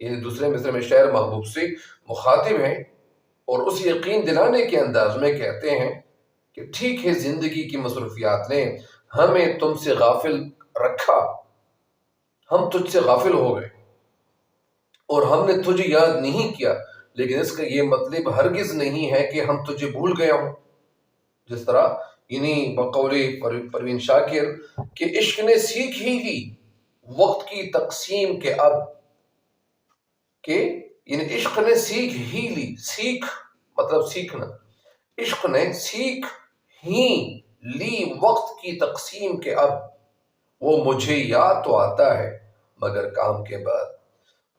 یعنی دوسرے مصرع میں شاعر محبوب سے مخاطب ہیں اور اس یقین دلانے کے انداز میں کہتے ہیں کہ ٹھیک ہے زندگی کی مصروفیات نے ہمیں تم سے غافل رکھا، ہم تجھ سے غافل ہو گئے اور ہم نے تجھے یاد نہیں کیا، لیکن اس کا یہ مطلب ہرگز نہیں ہے کہ ہم تجھے بھول گئے ہوں۔ جس طرح یعنی بقول پروین شاکر کہ عشق نے سیکھ ہی لی وقت کی تقسیم کے اب، کہ یعنی عشق نے سیکھ ہی لی، سیکھ مطلب سیکھنا، عشق نے سیکھ ہی لی وقت کی تقسیم کے اب، وہ مجھے یاد تو آتا ہے مگر کام کے بعد۔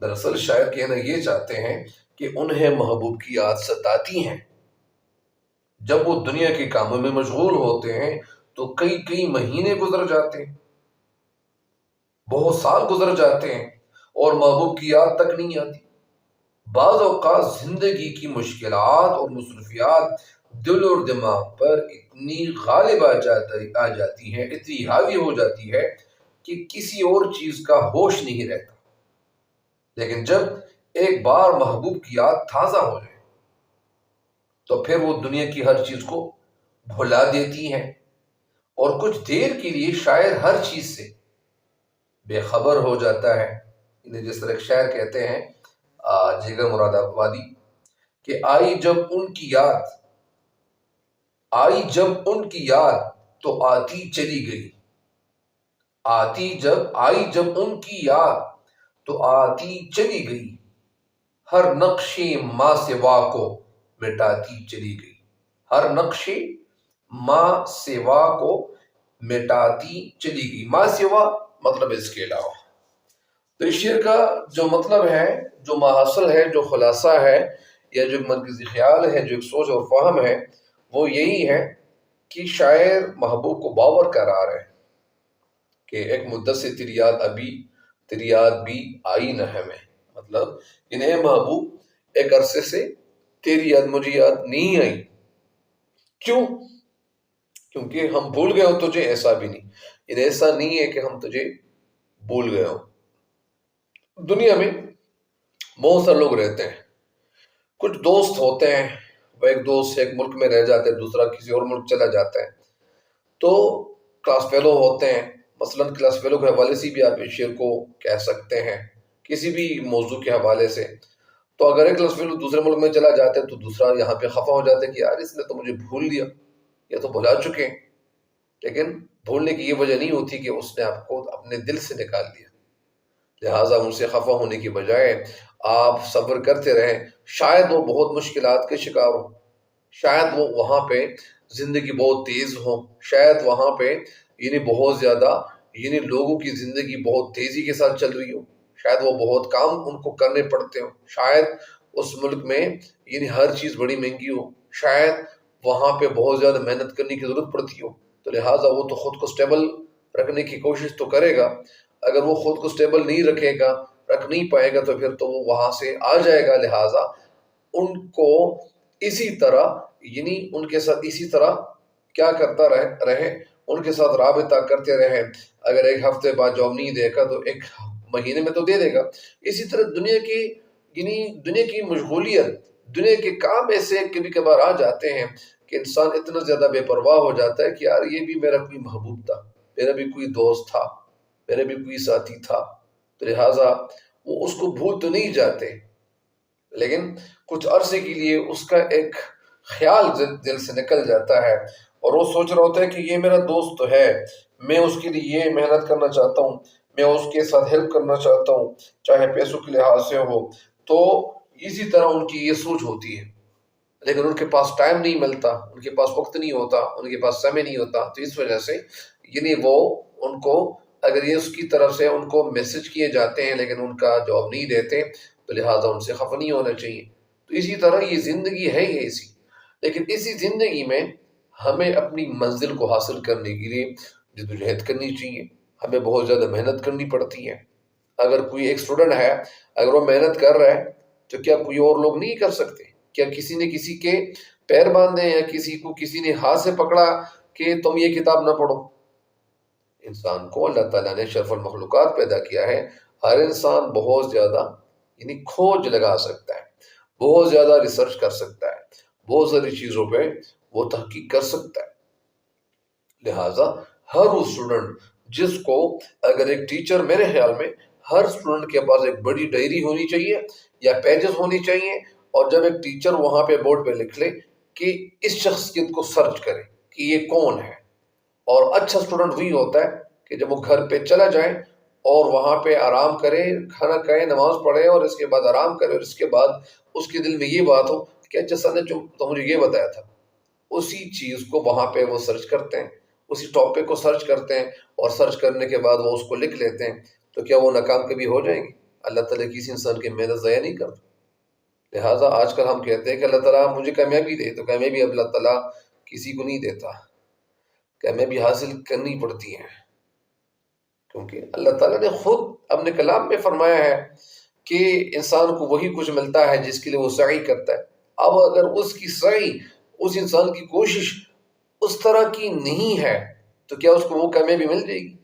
دراصل شاعر کہنا یہ چاہتے ہیں کہ انہیں محبوب کی یاد ستاتی ہیں۔ جب وہ دنیا کے کاموں میں مشغول ہوتے ہیں تو کئی مہینے گزر جاتے ہیں، بہت سال گزر جاتے ہیں اور محبوب کی یاد تک نہیں آتی۔ بعض اوقات زندگی کی مشکلات اور مصروفیات دل اور دماغ پر اتنی غالب آ جاتی ہیں، اتنی حاوی ہو جاتی ہے کہ کسی اور چیز کا ہوش نہیں رہتا، لیکن جب ایک بار محبوب کی یاد تازہ ہو جائے تو پھر وہ دنیا کی ہر چیز کو بھلا دیتی ہیں اور کچھ دیر کے لیے شاعر ہر چیز سے بے خبر ہو جاتا ہے۔ جس طرح ایک شاعر کہتے ہیں جگر مراد آبادی کہ آئی جب ان کی یاد تو آتی چلی گئی، آئی جب ان کی یاد تو آتی چلی گئی، ہر نقش ماں سوا کو مٹاتی چلی گئی، ہر نقش ماں سوا کو مٹاتی چلی گئی۔ ماں سوا مطلب اس کے علاوہ۔ تو اس شعر کا جو مطلب ہے، جو ماحصل ہے، جو خلاصہ ہے، یا جو مرکزی خیال ہے، جو ایک سوچ اور فہم ہے، وہ یہی ہے کہ شاعر محبوب کو باور کرا رہے ہیں کہ ایک مدت سے تیری یاد بھی آئی نہ ہمیں، مطلب اے محبوب ایک عرصے سے تیری یاد مجھے یاد نہیں آئی۔ کیوں؟ کیونکہ ہم بھول گئے ہوں تجھے، ایسا بھی نہیں، ایسا نہیں ہے کہ ہم تجھے بھول گئے ہوں۔ دنیا میں بہت سارے لوگ رہتے ہیں، کچھ دوست ہوتے ہیں، وہ ایک دوست ایک ملک میں رہ جاتے ہیں، دوسرا کسی اور ملک چلا جاتا ہے، تو کلاس فیلو ہوتے ہیں۔ مثلاً کلاس فیلو کے حوالے سے بھی آپ اس شعر کو کہہ سکتے ہیں، کسی بھی موضوع کے حوالے سے۔ تو اگر ایک کلاس فیلو دوسرے ملک میں چلا جاتا ہے تو دوسرا یہاں پہ خفا ہو جاتا ہے کہ یار اس نے تو مجھے بھول لیا، یا تو بھلا چکے ہیں، لیکن بھولنے کی یہ وجہ نہیں ہوتی کہ اس نے آپ کو اپنے دل سے نکال دیا۔ لہٰذا ان سے خفا ہونے کی بجائے آپ صبر کرتے رہیں، شاید وہ بہت مشکلات کے شکار ہوں، شاید وہ وہاں پہ زندگی بہت تیز ہو، شاید وہاں پہ بہت زیادہ لوگوں کی زندگی بہت تیزی کے ساتھ چل رہی ہو، شاید وہ بہت کام ان کو کرنے پڑتے ہوں، شاید اس ملک میں ہر چیز بڑی مہنگی ہو، شاید وہاں پہ بہت زیادہ محنت کرنے کی ضرورت پڑتی ہو، تو لہٰذا وہ تو خود کو سٹیبل رکھنے کی کوشش تو کرے گا۔ اگر وہ خود کو سٹیبل نہیں رکھ نہیں پائے گا تو پھر تو وہ وہاں سے آ جائے گا۔ لہٰذا ان کو اسی طرح ان کے ساتھ اسی طرح کیا کرتا رہے، ان کے ساتھ رابطہ کرتے رہے۔ اگر ایک ہفتے بعد جاب نہیں دے گا تو ایک مہینے میں تو دے دے گا۔ اسی طرح دنیا کی مشغولیت، دنیا کے کام ایسے کبھی کبھار آ جاتے ہیں کہ انسان اتنا زیادہ بے پرواہ ہو جاتا ہے کہ یار یہ بھی میرا کوئی محبوب تھا، میرا بھی کوئی دوست تھا، میرا بھی کوئی ساتھی تھا، تو لہٰذا وہ اس کو بھول تو نہیں جاتے، لیکن کچھ عرصے کے لیے اس کا ایک خیال دل سے نکل جاتا ہے اور وہ سوچ رہا ہوتا ہے کہ یہ میرا دوست تو ہے، میں اس کے لیے یہ محنت کرنا چاہتا ہوں، میں اس کے ساتھ ہیلپ کرنا چاہتا ہوں، چاہے پیسوں کے لحاظ سے ہو۔ تو اسی طرح ان کی یہ سوچ ہوتی ہے، لیکن ان کے پاس ٹائم نہیں ملتا، ان کے پاس وقت نہیں ہوتا، ان کے پاس سمے نہیں ہوتا، تو اس وجہ سے وہ ان کو اگر یہ اس کی طرف سے ان کو میسج کیے جاتے ہیں لیکن ان کا جواب نہیں دیتے تو لہٰذا ان سے خفا نہیں ہونا چاہیے۔ تو اسی طرح یہ زندگی ہے یہ ایسی، لیکن اسی زندگی میں ہمیں اپنی منزل کو حاصل کرنے کے لیے جدوجہد کرنی چاہیے، ہمیں بہت زیادہ محنت کرنی پڑتی ہے۔ اگر کوئی ایک اسٹوڈنٹ ہے، اگر وہ محنت کر رہا ہے تو کیا کوئی اور لوگ نہیں کر سکتے؟ کیا کسی نے کسی کے پیر باندھے یا کسی نے ہاتھ سے پکڑا کہ تم یہ کتاب نہ پڑھو؟ انسان کو اللہ تعالیٰ نے شرف المخلوقات پیدا کیا ہے، ہر انسان بہت زیادہ یعنی کھوج لگا سکتا ہے، بہت زیادہ ریسرچ کر سکتا ہے، بہت ساری چیزوں پہ وہ تحقیق کر سکتا ہے۔ لہٰذا ہر وہ اسٹوڈنٹ جس کو، اگر ایک ٹیچر، میرے خیال میں ہر اسٹوڈنٹ کے پاس ایک بڑی ڈائری ہونی چاہیے یا پیجز ہونی چاہیے، اور جب ایک ٹیچر وہاں پہ بورڈ پہ لکھ لے کہ اس شخصیت کو سرچ کرے کہ یہ کون ہے۔ اور اچھا اسٹوڈنٹ وہی ہوتا ہے کہ جب وہ گھر پہ چلا جائے اور وہاں پہ آرام کرے، کھانا کھائے، نماز پڑھے، اور اس کے بعد آرام کرے، اور اس کے بعد اس کے دل میں یہ بات ہو کہ اچھا سر نے جو تو مجھے یہ بتایا تھا، اسی چیز کو وہاں پہ وہ سرچ کرتے ہیں، اسی ٹاپک کو سرچ کرتے ہیں، اور سرچ کرنے کے بعد وہ اس کو لکھ لیتے ہیں، تو کیا وہ ناکام کبھی ہو جائیں گے؟ اللہ تعالیٰ کسی انسان کی محنت ضائع نہیں کرتا۔ لہٰذا آج کل ہم کہتے ہیں کہ اللہ تعالیٰ مجھے کامیابی دے، تو کامیابی اللہ تعالیٰ کسی کو نہیں دیتا، کامیابی حاصل کرنی پڑتی ہے، کیونکہ اللہ تعالیٰ نے خود اپنے کلام میں فرمایا ہے کہ انسان کو وہی کچھ ملتا ہے جس کے لیے وہ سعی کرتا ہے۔ اب اگر اس کی سعی، اس انسان کی کوشش اس طرح کی نہیں ہے تو کیا اس کو وہ کامیابی مل جائے گی؟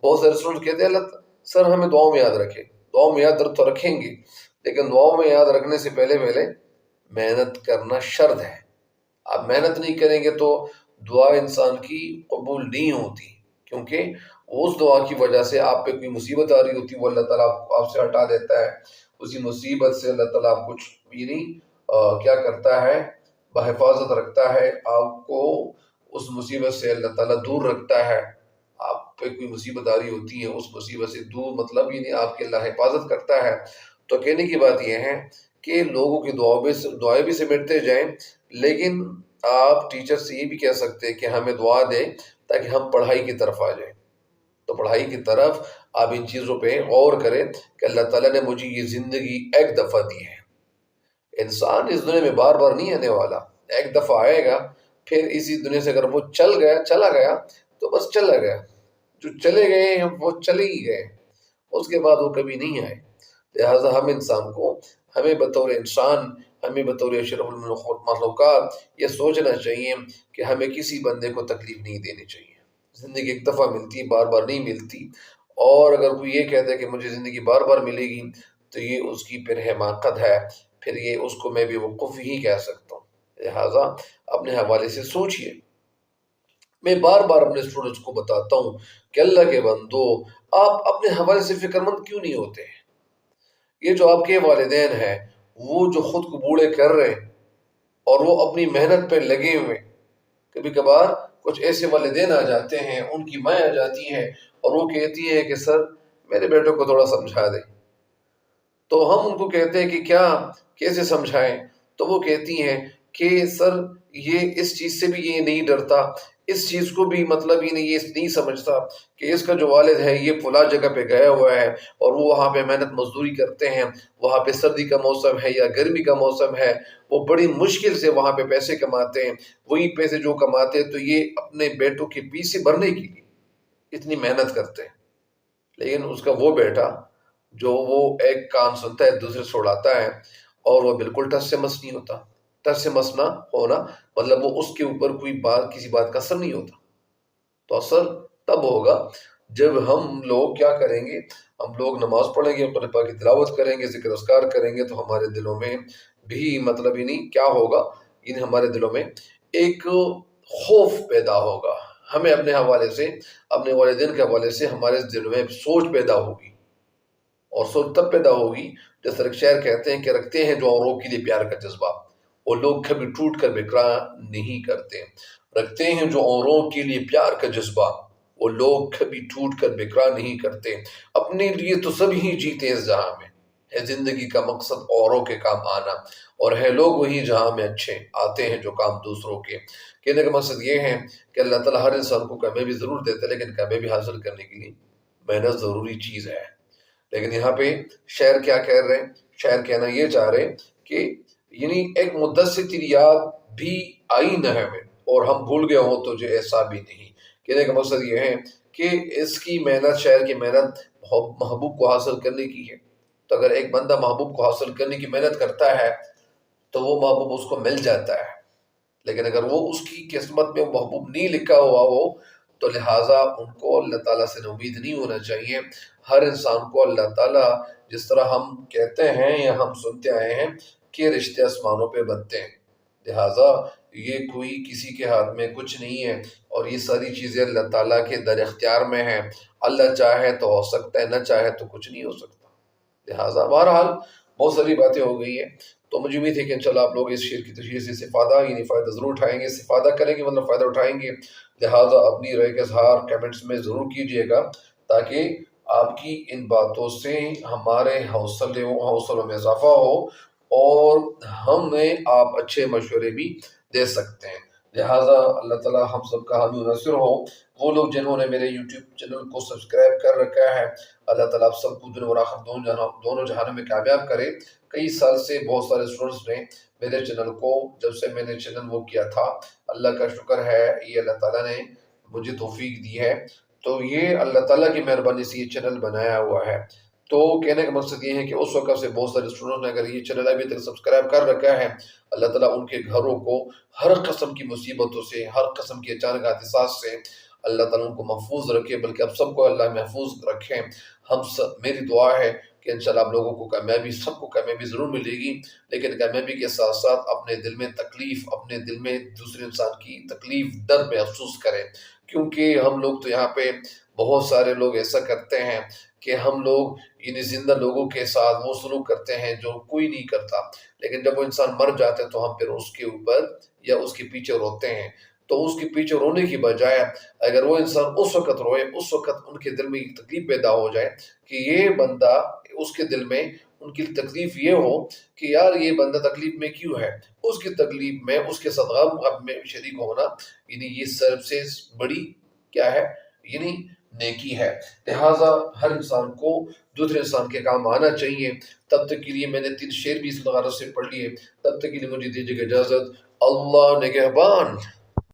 بہت سارے اسٹوڈنٹ کہتے ہیں اللہ سر ہمیں دعاؤں میں یاد رکھے، دعاؤں میں یاد تو رکھیں گے، لیکن دعاؤں میں یاد رکھنے سے پہلے محنت کرنا شرط ہے۔ آپ محنت نہیں کریں گے تو دعا انسان کی قبول نہیں ہوتی، کیونکہ اس دعا کی وجہ سے آپ پہ کوئی مصیبت آ رہی ہوتی، وہ اللہ تعالیٰ آپ سے ہٹا دیتا ہے۔ اسی مصیبت سے اللہ تعالیٰ آپ کچھ یعنی کیا کرتا ہے، بحفاظت رکھتا ہے آپ کو، اس مصیبت سے اللہ تعالیٰ دور رکھتا ہے۔ آپ پہ کوئی مصیبت آ رہی ہوتی ہے، اس مصیبت سے دور، مطلب یعنی آپ کی اللہ حفاظت کرتا ہے۔ تو کہنے کی بات یہ ہے کہ لوگوں کی دعائیں بھی سمیٹتے جائیں، لیکن آپ ٹیچر سے یہ بھی کہہ سکتے ہیں کہ ہمیں دعا دیں تاکہ ہم پڑھائی کی طرف آ جائیں۔ تو پڑھائی کی طرف آپ ان چیزوں پہ غور کریں کہ اللہ تعالیٰ نے مجھے یہ زندگی ایک دفعہ دی ہے۔ انسان اس دنیا میں بار بار نہیں آنے والا، ایک دفعہ آئے گا، پھر اسی دنیا سے اگر وہ چلا گیا تو بس چلا گیا، جو چلے گئے ہیں وہ چلے ہی گئے، اس کے بعد وہ کبھی نہیں آئے۔ لہٰذا ہم انسان کو، ہمیں بطور انسان، ہمیں بطور اشرف المخلوقات یہ سوچنا چاہیے کہ ہمیں کسی بندے کو تکلیف نہیں دینی چاہیے۔ زندگی ایک دفعہ ملتی ہے، بار بار نہیں ملتی، اور اگر کوئی یہ کہتا ہے کہ مجھے زندگی بار بار ملے گی تو یہ اس کی پھر حماقت ہے، پھر یہ اس کو میں بھی وقوف ہی کہہ سکتا ہوں۔ لہٰذا اپنے حوالے سے سوچئے۔ میں بار بار اپنے اسٹوڈنٹس کو بتاتا ہوں کہ اللہ کے بندو، آپ اپنے حوالے سے فکر مند کیوں نہیں ہوتے؟ یہ جو آپ کے والدین ہیں، وہ جو خود کو بوڑھے کر رہے ہیں اور وہ اپنی محنت پہ لگے ہوئے، کبھی کبھار کچھ ایسے والدین آ جاتے ہیں، ان کی ماں آ جاتی ہیں اور وہ کہتی ہے کہ سر میرے بیٹوں کو تھوڑا سمجھا دیں، تو ہم ان کو کہتے ہیں کہ کیسے سمجھائیں؟ تو وہ کہتی ہیں کہ سر یہ اس چیز سے بھی یہ نہیں ڈرتا، اس چیز کو بھی مطلب یہ نہیں سمجھتا کہ اس کا جو والد ہے یہ فلاں جگہ پہ گیا ہوا ہے اور وہ وہاں پہ محنت مزدوری کرتے ہیں، وہاں پہ سردی کا موسم ہے یا گرمی کا موسم ہے، وہ بڑی مشکل سے وہاں پہ پیسے کماتے ہیں، وہی پیسے جو کماتے ہیں تو یہ اپنے بیٹوں کے پیسے بھرنے کے لیے اتنی محنت کرتے ہیں، لیکن اس کا وہ بیٹا جو وہ ایک کان سنتا ہے دوسرے چھوڑاتا ہے، اور وہ بالکل ٹس سے مس نہیں ہوتا۔ ٹس سے مس نہ ہونا مطلب وہ اس کے اوپر کوئی بات، کسی بات کا اثر نہیں ہوتا۔ تو اثر تب ہوگا جب ہم لوگ کیا کریں گے، ہم لوگ نماز پڑھیں گے، قرآن پاک کی تلاوت کریں گے، ذکر اذکار کریں گے، تو ہمارے دلوں میں بھی مطلب کیا ہوگا، ہمارے دلوں میں ایک خوف پیدا ہوگا، ہمیں اپنے حوالے سے، اپنے والدین کے حوالے سے ہمارے دل میں سوچ پیدا ہوگی، اور سوچ تب پیدا ہوگی جس طرح شاعر کہتے ہیں کہ رکھتے ہیں جو اوروں کے لیے پیار کا جذبہ، وہ لوگ کبھی ٹوٹ کر بکرا نہیں کرتے۔ رکھتے ہیں جو اوروں کے لیے پیار کا جذبہ، وہ لوگ کبھی ٹوٹ کر بکرا نہیں کرتے۔ اپنے لیے تو سب ہی جیتے اس جہاں میں، ہے زندگی کا مقصد اوروں کے کام آنا، اور ہے لوگ وہی جہاں میں اچھے آتے ہیں جو کام دوسروں کے۔ کہنے کا مقصد یہ ہے کہ اللہ تعالیٰ ہر انسان کو کامیابی ضرور دیتا ہے، لیکن کامیابی حاصل کرنے کے لیے محنت ضروری چیز ہے۔ لیکن یہاں پہ شاعر کیا کہہ رہے ہیں؟ شاعر کہنا یہ چاہ رہے ہیں کہ ایک مدت سے تیری یاد بھی آئی نہ ہے میں، اور ہم بھول گئے ہوں تجھے ایسا بھی نہیں۔ کہنے کا مقصد یہ ہے کہ اس کی محنت، شاعر کی محنت محبوب کو حاصل کرنے کی ہے۔ تو اگر ایک بندہ محبوب کو حاصل کرنے کی محنت کرتا ہے تو وہ محبوب اس کو مل جاتا ہے، لیکن اگر وہ اس کی قسمت میں محبوب نہیں لکھا ہوا ہو تو لہٰذا ان کو اللہ تعالیٰ سے امید نہیں ہونا چاہیے۔ ہر انسان کو اللہ تعالیٰ جس طرح ہم کہتے ہیں یا ہم سنتے آئے ہیں کہ رشتے آسمانوں پہ بنتے ہیں، لہٰذا یہ کوئی کسی کے ہاتھ میں کچھ نہیں ہے، اور یہ ساری چیزیں اللہ تعالیٰ کے در اختیار میں ہیں۔ اللہ چاہے تو ہو سکتا ہے، نہ چاہے تو کچھ نہیں ہو سکتا۔ لہٰذا بہرحال بہت ساری باتیں ہو گئی ہیں، تو مجھے امید ہے کہ انشاءاللہ آپ لوگ اس شعر کی تشریح سے استفادہ یعنی فائدہ ضرور اٹھائیں گے، استفادہ کریں گے مطلب فائدہ اٹھائیں گے۔ لہٰذا اپنی رائے کا اظہار کمنٹس میں ضرور کیجیے گا، تاکہ آپ کی ان باتوں سے ہمارے حوصلوں میں اضافہ ہو، اور ہمیں آپ اچھے مشورے بھی دے سکتے ہیں۔ لہٰذا اللہ تعالیٰ ہم سب کا حامی و ناصر ہو۔ وہ لوگ جنہوں نے میرے یوٹیوب چینل کو سبسکرائب کر رکھا ہے، اللہ تعالیٰ آپ سب کو دنیا اور آخرت دونوں جہانوں میں کامیاب کرے۔ کئی سال سے بہت سارے اسٹوڈنٹس نے میرے چینل کو، جب سے میں نے چینل وہ کیا تھا، اللہ کا شکر ہے یہ اللہ تعالیٰ نے مجھے توفیق دی ہے، تو یہ اللہ تعالیٰ کی مہربانی سے یہ چینل بنایا ہوا ہے۔ تو کہنے کا مقصد یہ ہے کہ اس وقت سے بہت سارے اسٹوڈنٹ نے اگر یہ چینل ابھی تک سبسکرائب کر رکھا ہے، اللہ تعالیٰ ان کے گھروں کو ہر قسم کی مصیبتوں سے، ہر قسم کے اچانک حادثات سے اللہ تعالیٰ ان کو محفوظ رکھے، بلکہ اب سب کو اللہ محفوظ رکھیں۔ میری دعا ہے کہ انشاءاللہ آپ لوگوں کو کامیابی، سب کو کامیابی ضرور ملے گی، لیکن کامیابی کے ساتھ ساتھ اپنے دل میں تکلیف، اپنے دل میں دوسرے انسان کی تکلیف درد میں افسوس کریں، کیونکہ ہم لوگ تو یہاں پہ بہت سارے لوگ ایسا کرتے ہیں کہ ہم لوگ یعنی زندہ لوگوں کے ساتھ وہ سلوک کرتے ہیں جو کوئی نہیں کرتا، لیکن جب وہ انسان مر جاتے ہیں تو ہم پھر اس کے اوپر یا اس کے پیچھے روتے ہیں۔ تو اس کے پیچھے رونے کی بجائے اگر وہ انسان اس وقت روئے، اس وقت ان کے دل میں ایک تکلیف پیدا ہو جائے کہ یہ بندہ، اس کے دل میں ان کی تکلیف یہ ہو کہ یار یہ بندہ تکلیف میں کیوں ہے، اس کی تکلیف میں اس کے ساتھ غم میں شریک ہونا، یعنی یہ سب سے بڑی کیا ہے، یعنی نیکی ہے۔ لہٰذا ہر انسان کو دوسرے انسان کے کام آنا چاہیے۔ تب تک کے لیے میں نے 3 شعر بھی اس غرض سے پڑھ لیے، تب تک کے لیے مجھے دیجیے گا اجازت۔ اللہ نگہبان۔